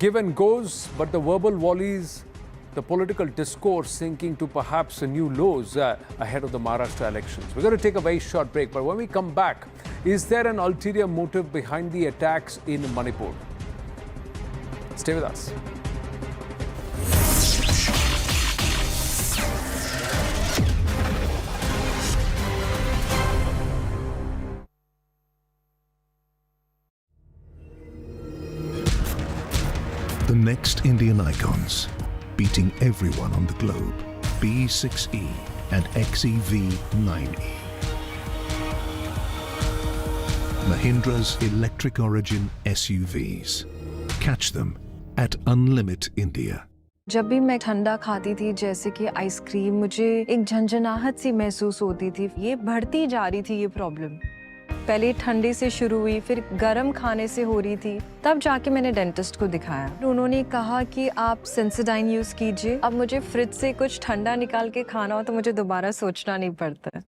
give and goes, but the verbal volleys, the political discourse sinking to perhaps new lows ahead of the Maharashtra elections. We're going to take a very short break, but when we come back, is there an ulterior motive behind the attacks in Manipur? Stay with us. The next Indian icons, beating everyone on the globe. B6E and XEV9E. Mahindra's electric origin SUVs. Catch them at Unlimit India. जब भी मैं ठंडा खाती थी, जैसे कि ice cream, मुझे एक झंझनाहट सी महसूस होती थी। ये बढ़ती जा रही थी ये प्रॉब्लम। पहले ठंडे से शुरू हुई, फिर गर्म खाने से हो रही थी। तब जाके मैंने डेंटिस्ट को दिखाया। उन्होंने कहा कि आप सेंसोडाइन यूज कीजिए। अब मुझे फ्रिज से कुछ ठंडा निकाल के खाना हो तो मुझे दोबारा सोचना नहीं पड़ता।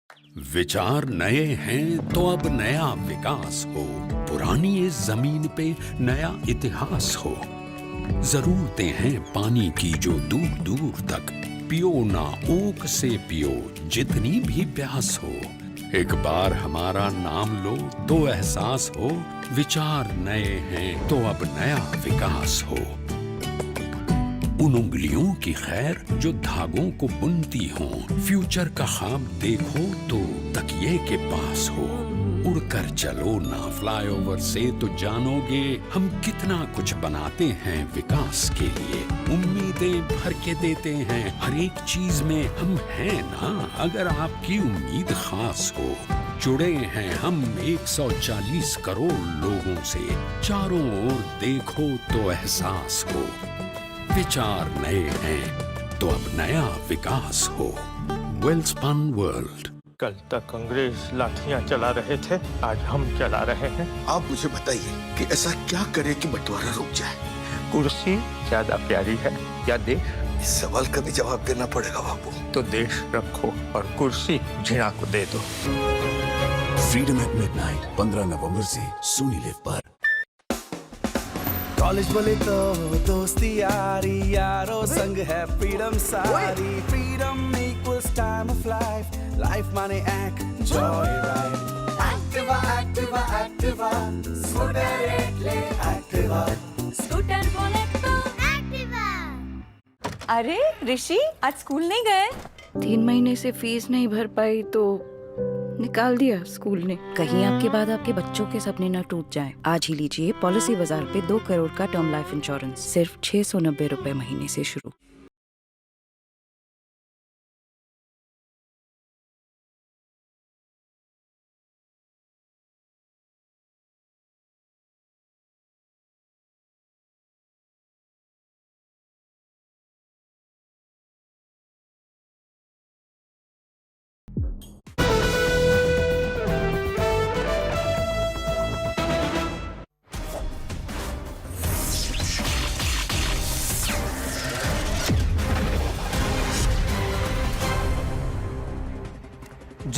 विचार नए हैं तो अब नया विकास हो, पुरानी इस जमीन पे नया इतिहास हो। जरूरतें हैं पानी की जो दूर दूर तक, पियो ना ऊक से पियो जितनी भी प्यास हो। एक बार हमारा नाम लो तो एहसास हो, विचार नए हैं तो अब नया विकास हो। उन उंगलियों की खैर जो धागों को बुनती हो, फ्यूचर का ख्वाब देखो तो तकिए के पास हो। उड़कर चलो ना फ्लाईओवर से तो जानोगे हम कितना कुछ बनाते हैं विकास के लिए। उम्मीदें भर के देते हैं हर एक चीज में हम हैं ना, अगर आपकी उम्मीद खास हो। जुड़े हैं हम 140 करोड़ लोगों से, चारों ओर देखो तो एहसास हो। विचार नए हैं तो अब नया विकास हो। वेलस्पन वर्ल्ड। कल तक अंग्रेज लाठियां चला रहे थे, आज हम चला रहे हैं। आप मुझे बताइए कि ऐसा क्या करे कि बंटवारा रुक जाए? कुर्सी ज्यादा प्यारी है या देश? इस सवाल का भी जवाब देना पड़ेगा बाबू। तो देश रखो और कुर्सी झिना को दे दो। फ्रीडम एट मिडनाइट 15 नवंबर से सोनी लिव पर। कॉलेज बोले तो दोस्ती यारी, यारों संग है फ्रीडम सारी। Freedom equals time of life, life माने enjoy ride. Activa Activa Activa, scooter ले एक्टिवा। स्कूटर बोले तो एक्टिवा। अरे ऋषि, आज स्कूल नहीं गए? 3 महीने से फीस नहीं भर पाई तो निकाल दिया स्कूल ने। कहीं आपके बाद आपके बच्चों के सपने न टूट जाएं। आज ही लीजिए पॉलिसी बाजार पे 2 करोड़ का टर्म लाइफ इंश्योरेंस, सिर्फ 690 रुपए महीने से शुरू।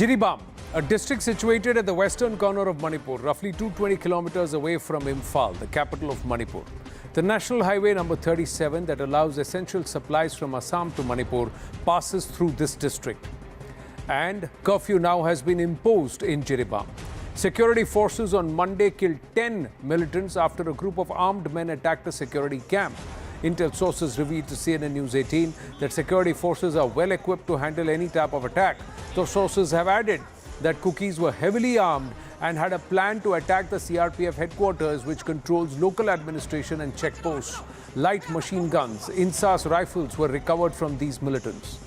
Jiribam, a district situated at the western corner of Manipur, roughly 220 kilometers away from Imphal, the capital of Manipur. The national highway number 37 that allows essential supplies from Assam to Manipur passes through this district. And curfew now has been imposed in Jiribam. Security forces on Monday killed 10 militants after a group of armed men attacked a security camp. Intel sources revealed to CNN News 18 that security forces are well equipped to handle any type of attack. Those sources have added that Kukis were heavily armed and had a plan to attack the CRPF headquarters, which controls local administration and checkposts. Light machine guns, INSAS rifles were recovered from these militants.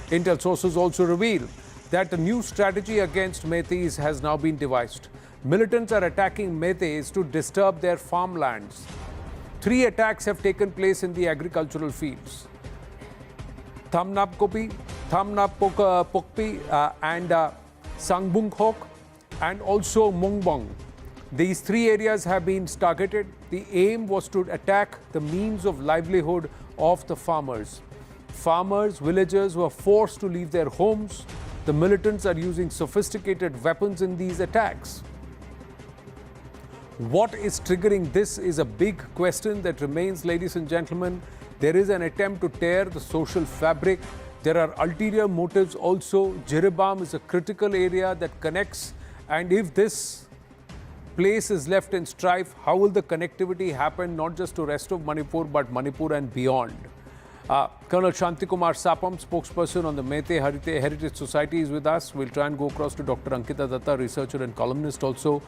Intel sources also reveal that a new strategy against Meiteis has now been devised. Militants are attacking Meiteis to disturb their farmlands. 3 attacks have taken place in the agricultural fields. Thamnapokpi and Sangbunghok and also Mungbong. These 3 areas have been targeted. The aim was to attack the means of livelihood of the farmers. Farmers, villagers were forced to leave their homes. The militants are using sophisticated weapons in these attacks. What is triggering this is a big question that remains, ladies and gentlemen. There is an attempt to tear the social fabric. There are ulterior motives also. Jiribam is a critical area that connects, and if this place is left in strife, how will the connectivity happen not just to rest of Manipur but Manipur and beyond? Colonel Shantikumar Sapam, spokesperson on the Meitei Heritage Society, is with us. We'll try and go across to Dr. Ankita Datta, researcher and columnist also.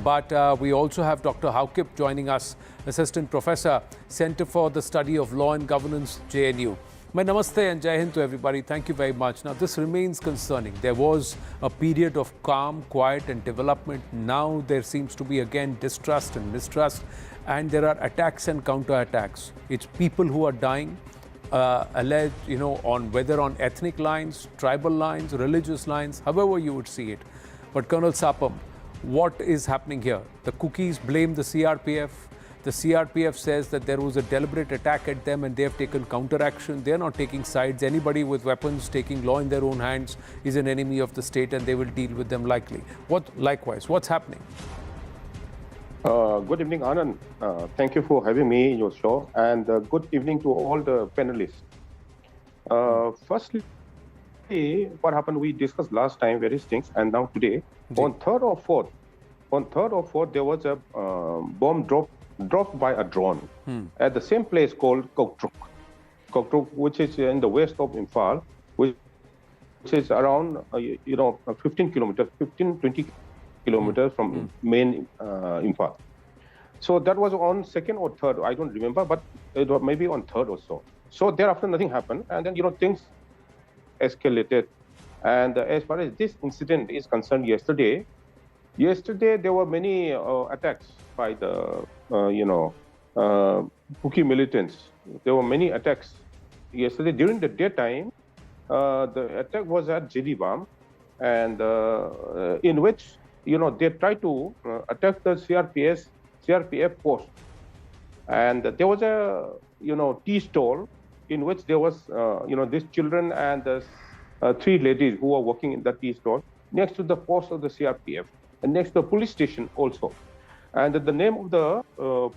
But we also have Dr. Haukip joining us, Assistant Professor, Center for the Study of Law and Governance, JNU. My namaste and Jai Hind to everybody. Thank you very much. Now, this remains concerning. There was a period of calm, quiet and development. Now there seems to be again distrust and mistrust, and there are attacks and counter-attacks. It's people who are dying. Alleged, on whether on ethnic lines, tribal lines, religious lines, however you would see it. But Colonel Sapam, what is happening here? The Kukis blame the CRPF. The CRPF says that there was a deliberate attack at them and they have taken counteraction. They are not taking sides. Anybody with weapons taking law in their own hands is an enemy of the state and they will deal with them likely. Likewise, what's happening? Good evening, Anand. Thank you for having me in your show, and good evening to all the panelists. Firstly, what happened, we discussed last time various things, and now today, on 3rd or 4th, there was a bomb dropped by a drone at the same place called Koktruk, which is in the west of Imphal, which is around 15 kilometers, 20 kilometers from main Imphal. So that was on 2nd or 3rd, I don't remember, but it was maybe on 3rd or so. So thereafter nothing happened, and then things escalated. And as far as this incident is concerned, yesterday there were many attacks by the Kuki militants. There were many attacks yesterday during the daytime. The attack was at Jiribam, and in which they tried to attack the CRPF post, and there was a tea stall in which there was these children and the 3 ladies who were working in the tea stall next to the post of the CRPF and next to the police station also. And the name of the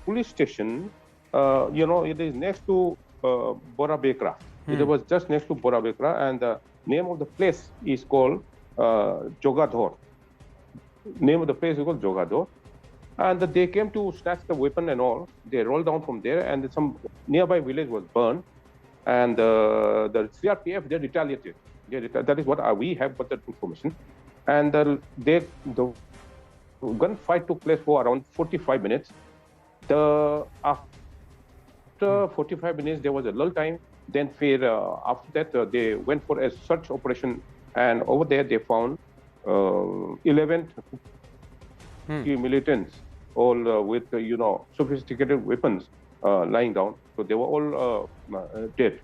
police station, it is next to Borabekra. It was just next to Borabekra, and the name of the place is called Jogadhor. Name of the place is called Jogadhor. And they came to snatch the weapon and all. They rolled down from there, and some nearby village was burned. And the CRPF, they retaliated. That is what we have got that information. And the gunfight took place for around 45 minutes. After 45 minutes, there was a lull time. Then after that, they went for a search operation. And over there, they found 11 militants, all with sophisticated weapons lying down. So they were all dead.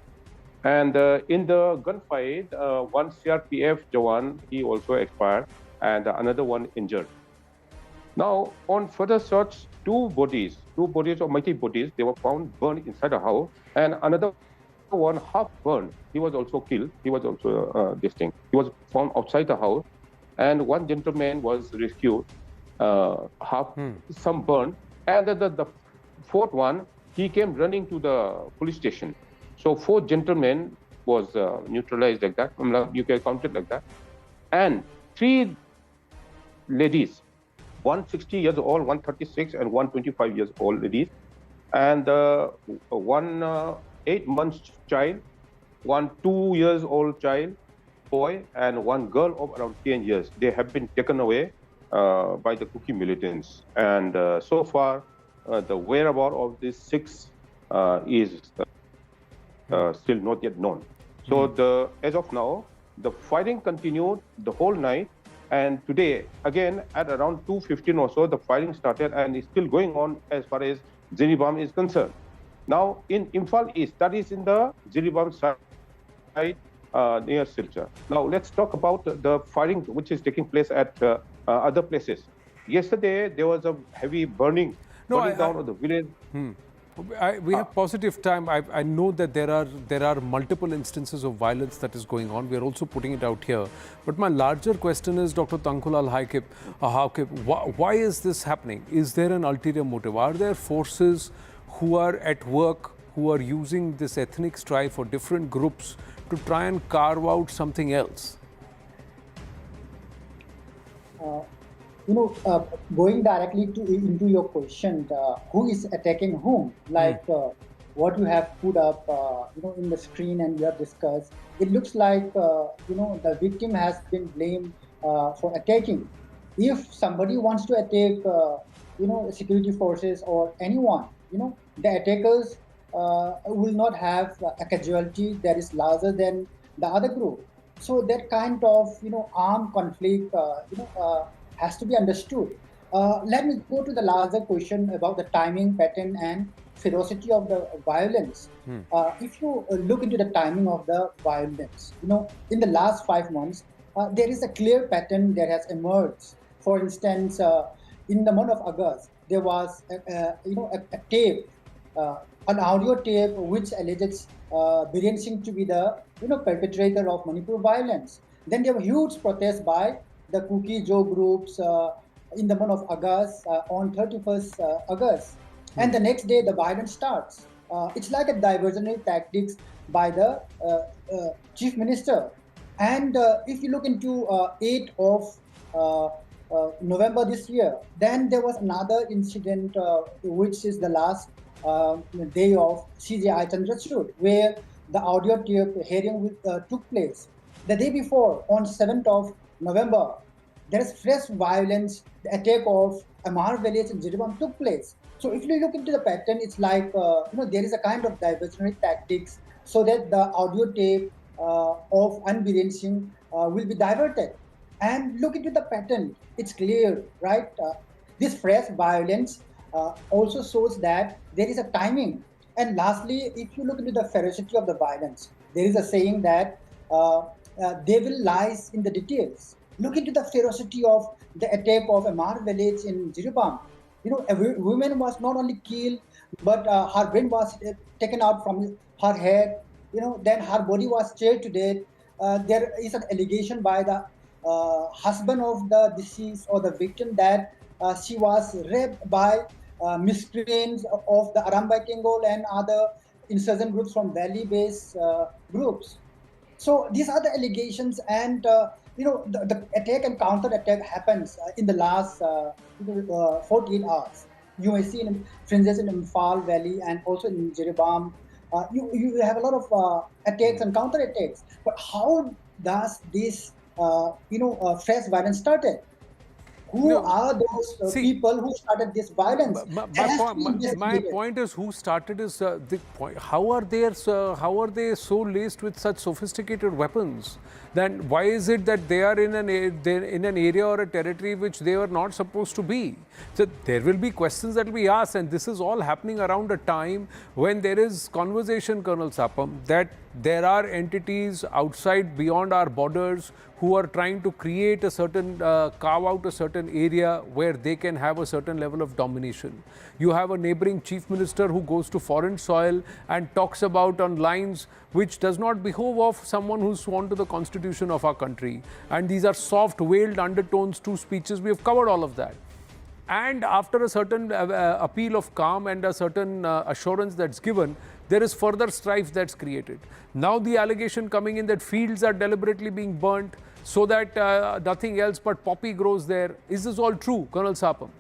And in the gunfight, one CRPF Jawan, he also expired, and another one injured. Now, on further search, two bodies or multi bodies, they were found burned inside a house, and another one half burned. He was also killed. He was also He was found outside the house, and one gentleman was rescued, some burned, and the fourth one, he came running to the police station. So 4 gentlemen was neutralized like that. You can count it like that. And 3 ladies, 160 years old, 136, and 125 years old ladies, and one 8 months child, one 2 years old child, boy, and one girl of around 10 years. They have been taken away by the Kuki militants. And so far, the whereabouts of these 6 is still not yet known. So as of now, the fighting continued the whole night, and today again at around 2:15 or so, the fighting started and is still going on as far as Jiribam is concerned. Now in Imphal East, that is in the Jiribam side near Silchar. Now let's talk about the fighting which is taking place at other places. Yesterday there was a heavy burning down of the village. We have positive time. I know that there are multiple instances of violence that is going on. We are also putting it out here. But my larger question is, Dr. Tangkulal Haukip, why is this happening? Is there an ulterior motive? Are there forces who are at work, who are using this ethnic strife for different groups to try and carve out something else? Going directly into your question, who is attacking whom? Like what you have put up, in the screen and you have discussed. It looks like, the victim has been blamed for attacking. If somebody wants to attack, security forces or anyone, the attackers will not have a casualty that is larger than the other group. So that kind of, armed conflict, has to be understood. Let me go to the larger question about the timing, pattern, and ferocity of the violence. If you look into the timing of the violence, in the last 5 months, there is a clear pattern that has emerged. For instance, in the month of August, there was a tape, an audio tape which alleges Biren Singh to be the perpetrator of Manipur violence. Then there were huge protests by the Kuki-Zo groups in the month of August, on 31st August. And the next day, the violence starts. It's like a diversionary tactics by the chief minister. And if you look into 8th of November this year, then there was another incident, which is the last day of CJI Chandrachud, where the audio tape hearing took place. The day before, on 7th of November, there is fresh violence. The attack of Amar village in Jiribam took place. So if you look into the pattern, it's like, there is a kind of diversionary tactics so that the audio tape of Anbiren Singh will be diverted. And look into the pattern, it's clear, right? This fresh violence also shows that there is a timing. And lastly, if you look into the ferocity of the violence, there is a saying that devil lies in the details. Look into the ferocity of the attack of Amar village in Jiribam. A woman was not only killed, but her brain was taken out from her head. Then her body was charred to death. There is an allegation by the husband of the deceased or the victim that she was raped by miscreants of the Arambai Kengol and other insurgent groups from valley-based groups. So these are the allegations, and the attack and counter-attack happens in the last 48 hours. You may see in fringes in Imphal Valley and also in Jiribam. You have a lot of attacks and counter-attacks. But how does this fresh violence started? Who are those people who started this violence? My point is, who started is the point. How are they so laced with such sophisticated weapons? Then why is it that they are in an area or a territory which they are not supposed to be? So there will be questions that will be asked, and this is all happening around a time when there is conversation, Colonel Sapam, that there are entities outside beyond our borders who are trying to create a certain, carve out a certain area where they can have a certain level of domination. You have a neighboring chief minister who goes to foreign soil and talks about on lines which does not behove of someone who's sworn to the constitution of our country. And these are soft, veiled undertones to speeches. We have covered all of that. And after a certain appeal of calm and a certain assurance that's given, there is further strife that's created. Now the allegation coming in that fields are deliberately being burnt so that nothing else but poppy grows there. Is this all true, Colonel Sapam?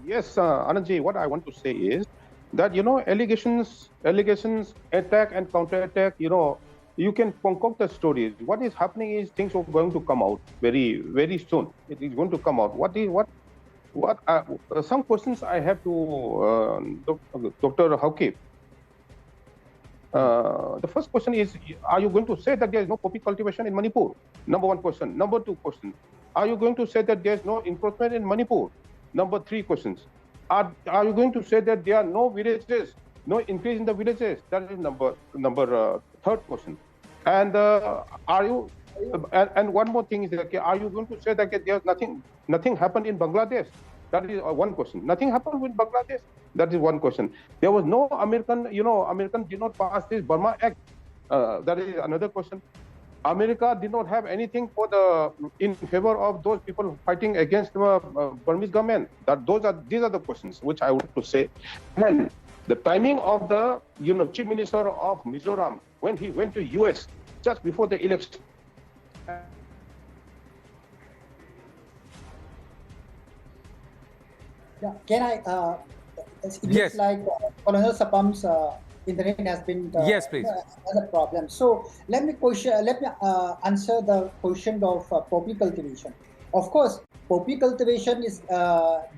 Yes, Anandji, what I want to say is that, allegations, attack and counter-attack, you can concoct the stories. What is happening is things are going to come out very, very soon. It is going to come out. Some questions I have to Dr. Hauke. The first question is, are you going to say that there is no poppy cultivation in Manipur? Number one question. Number two question, are you going to say that there is no encroachment in Manipur? Number three questions, are you going to say that there are no villages, no increase in the villages? That is number third question. And and one more thing is that, are you going to say that there's nothing happened in Bangladesh? That is one question. Nothing happened with Bangladesh? That is one question. There was no American did not pass this Burma Act. That is another question. America did not have anything in favor of those people fighting against the Burmese government. These are the questions which I want to say. And the timing of the Chief Minister of Mizoram when he went to US just before the election. Yeah, can I? It yes. looks like Colonel Sapam's internet has been yes, please. Has a problem. So let me answer the question of poppy cultivation. Of course, poppy cultivation is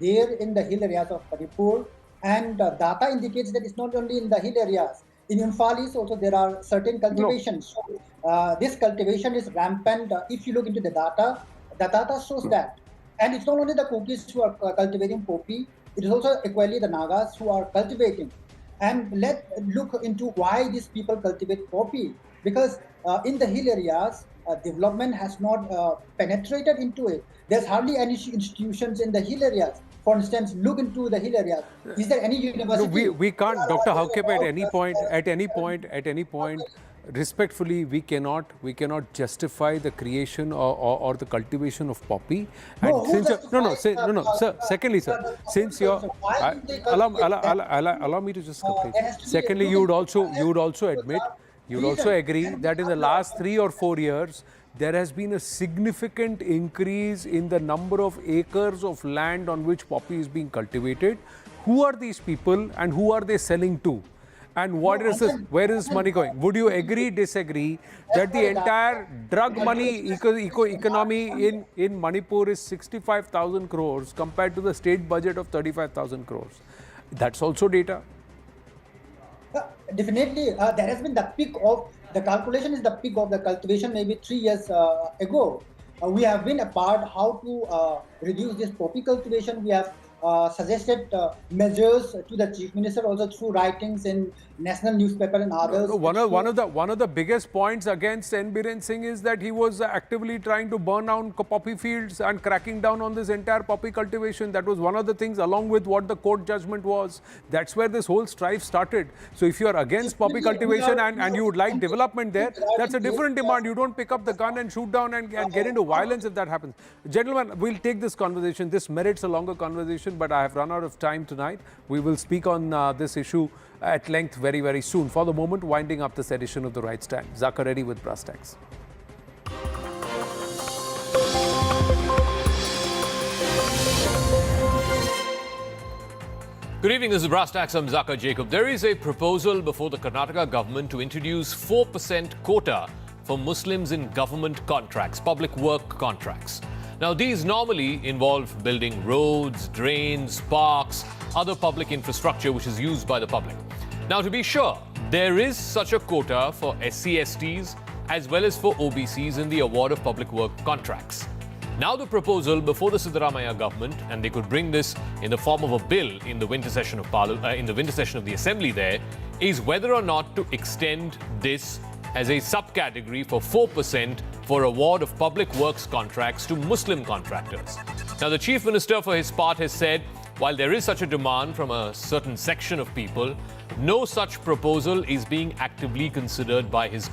there in the hill areas of Manipur, and data indicates that it's not only in the hill areas. In Imphal also there are certain cultivations. No. So this cultivation is rampant. If you look into the data shows that. And it's not only the Kukis who are cultivating poppy, it is also equally the Nagas who are cultivating. And let's look into why these people cultivate poppy. Because in the hill areas, development has not penetrated into it. There's hardly any institutions in the hill areas. For instance, look into the hill areas. Is there any university? No, we can't, Dr. Hauke, at any point, respectfully, we cannot justify the creation or the cultivation of poppy. And sir. Secondly, sir, since you're allow me to just complete. Secondly, you would also You'd also agree that in the last 3 or 4 years, there has been a significant increase in the number of acres of land on which poppy is being cultivated. Who are these people and who are they selling to? And where is this money going? Would you agree, disagree that the entire drug money economy in Manipur is 65,000 crores compared to the state budget of 35,000 crores? That's also data. Definitely, there has been the peak of the calculation is the peak of the cultivation maybe 3 years ago. We have been apart how to reduce this poppy cultivation. We have suggested measures to the chief minister also through writings in national newspaper and others. One of the biggest points against N. Biren Singh is that he was actively trying to burn down poppy fields and cracking down on this entire poppy cultivation. That was one of the things, along with what the court judgment was. That's where this whole strife started. So if you are against poppy cultivation and you would like development there, that's a different demand. You don't pick up the gun and shoot down and get into violence if that happens. Gentlemen, we'll take this conversation. This merits a longer conversation, but I have run out of time tonight. We will speak on this issue at length very, very soon. For the moment, winding up this edition of The Right Stand. Zakir Reddy with Brass Tacks. Good evening, this is Brass Tacks. I'm Zakir Jacob. There is a proposal before the Karnataka government to introduce 4% quota for Muslims in government contracts, public work contracts. Now, these normally involve building roads, drains, parks, other public infrastructure which is used by the public. Now, to be sure, there is such a quota for SC/STs as well as for OBCs in the award of public work contracts. Now, the proposal before the Siddaramaiah government, and they could bring this in the form of a bill in the winter session of the Assembly there, is whether or not to extend this as a subcategory for 4% for award of public works contracts to Muslim contractors. Now, the Chief Minister for his part has said, while there is such a demand from a certain section of people, no such proposal is being actively considered by his government.